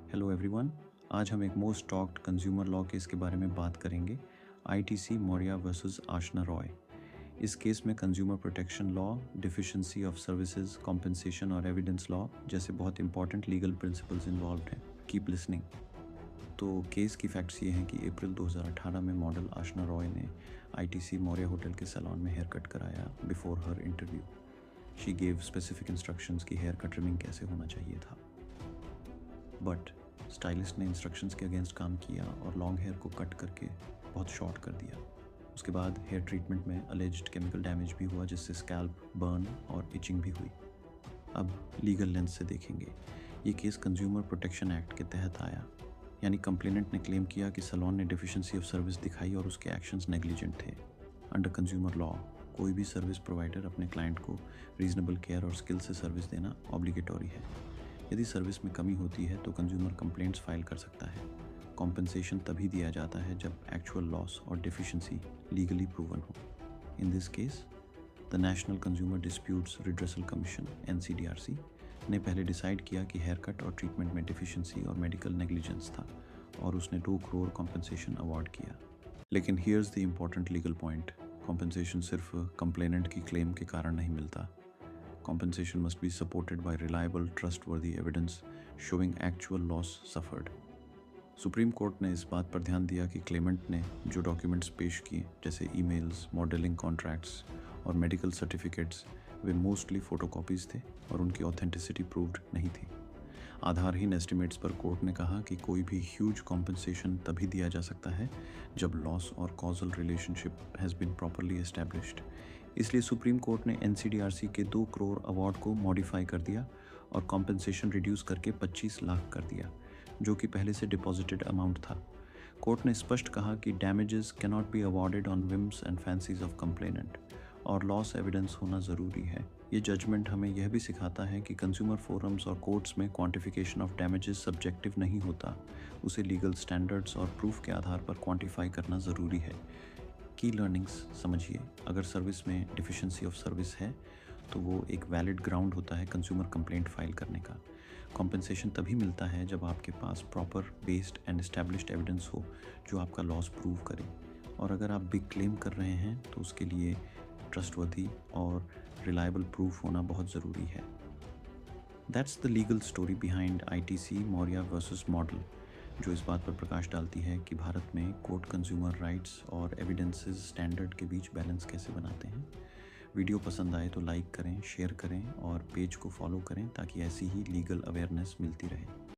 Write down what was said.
Hello everyone. आज हम एक most talked consumer law case के बारे में बात करेंगे, आईटीसी मौर्या वर्सेस आशना रॉय। इस केस में consumer protection law, deficiency of services, compensation और एविडेंस लॉ जैसे बहुत इंपॉर्टेंट लीगल प्रिंसिपल्स इन्वॉल्व हैं। Keep listening. तो केस की फैक्ट्स ये हैं कि अप्रैल 2018 में मॉडल आशना रॉय ने आईटीसी मौर्या होटल के सैलून में हेयर कट कराया before her interview. She gave specific instructions कि हेयर कट ट्रिमिंग कैसे होना चाहिए था, बट स्टाइलिस्ट ने इंस्ट्रक्शंस के अगेंस्ट काम किया और लॉन्ग हेयर को कट करके बहुत शॉर्ट कर दिया। उसके बाद हेयर ट्रीटमेंट में अलेज्ड केमिकल डैमेज भी हुआ, जिससे स्कैल्प बर्न और इचिंग भी हुई। अब लीगल लेंस से देखेंगे। ये केस कंज्यूमर प्रोटेक्शन एक्ट के तहत आया, यानी कंप्लेनेंट ने क्लेम किया कि सैलून ने डिफिशिएंसी ऑफ सर्विस दिखाई और उसके एक्शंस नेग्लिजेंट थे। अंडर कंज्यूमर लॉ, कोई भी सर्विस प्रोवाइडर अपने क्लाइंट को रीजनेबल केयर और स्किल से सर्विस देना ऑब्लिगेटरी है। यदि सर्विस में कमी होती है तो कंज्यूमर कंप्लेंट्स फाइल कर सकता है। कॉम्पेंसेशन तभी दिया जाता है जब एक्चुअल लॉस और डिफिशिएंसी लीगली प्रूवन हो। In this case the national consumer disputes redressal commission (NCDRC) ने पहले डिसाइड किया कि हेयर कट और ट्रीटमेंट में डिफिशिएंसी और मेडिकल नेग्लिजेंस था और उसने 2 करोड़ कॉम्पेंसेशन अवार्ड किया। लेकिन here's the important legal point, compensation सिर्फ कंप्लेनेंट की क्लेम के कारण नहीं मिलता। Compensation must be supported by reliable, trustworthy evidence showing actual loss suffered. Supreme court ने इस बात पर ध्यान दिया कि क्लेमेंट ने जो डॉक्यूमेंट्स पेश किए, जैसे ईमेल्स, मॉडलिंग कॉन्ट्रैक्ट्स और मेडिकल सर्टिफिकेट्स, वे मोस्टली फोटोकॉपीज थे और उनकी ऑथेंटिसिटी प्रूव्ड नहीं थी। आधारहीन एस्टिमेट्स पर कोर्ट ने कहा कि कोई भी ह्यूज कॉम्पेंसेशन तभी दिया जा सकता है जब लॉस और causal relationship has been properly established. इसलिए सुप्रीम कोर्ट ने NCDRC के 2 करोड़ अवार्ड को मॉडिफाई कर दिया और कॉम्पेंसेशन रिड्यूस करके 25 लाख कर दिया, जो कि पहले से डिपॉजिटेड अमाउंट था। कोर्ट ने स्पष्ट कहा कि damages cannot be awarded on whims and fancies of complainant और लॉस एविडेंस होना ज़रूरी है। ये जजमेंट हमें यह भी सिखाता है कि कंज्यूमर फोरम्स और कोर्ट्स में क्वांटिफिकेशन ऑफ डैमेजेस सब्जेक्टिव नहीं होता, उसे लीगल स्टैंडर्ड्स और प्रूफ के आधार पर क्वांटिफाई करना ज़रूरी है। की लर्निंग्स समझिए। अगर सर्विस में डिफिशिएंसी ऑफ सर्विस है तो वो एक वैलिड ग्राउंड होता है कंज्यूमर कंप्लेंट फाइल करने का। कॉम्पेंसेशन तभी मिलता है जब आपके पास proper based and established evidence हो जो आपका लॉस प्रूव करे। और अगर आप बिग क्लेम कर रहे हैं तो उसके लिए ट्रस्टवर्दी और रिलायबल प्रूफ होना बहुत ज़रूरी है। That's the legal story behind ITC Maurya versus model, जो इस बात पर प्रकाश डालती है कि भारत में कोर्ट कंज्यूमर राइट्स और एविडेंसेस स्टैंडर्ड के बीच बैलेंस कैसे बनाते हैं। वीडियो पसंद आए तो लाइक करें, शेयर करें और पेज को फॉलो करें ताकि ऐसी ही लीगल अवेयरनेस मिलती रहे।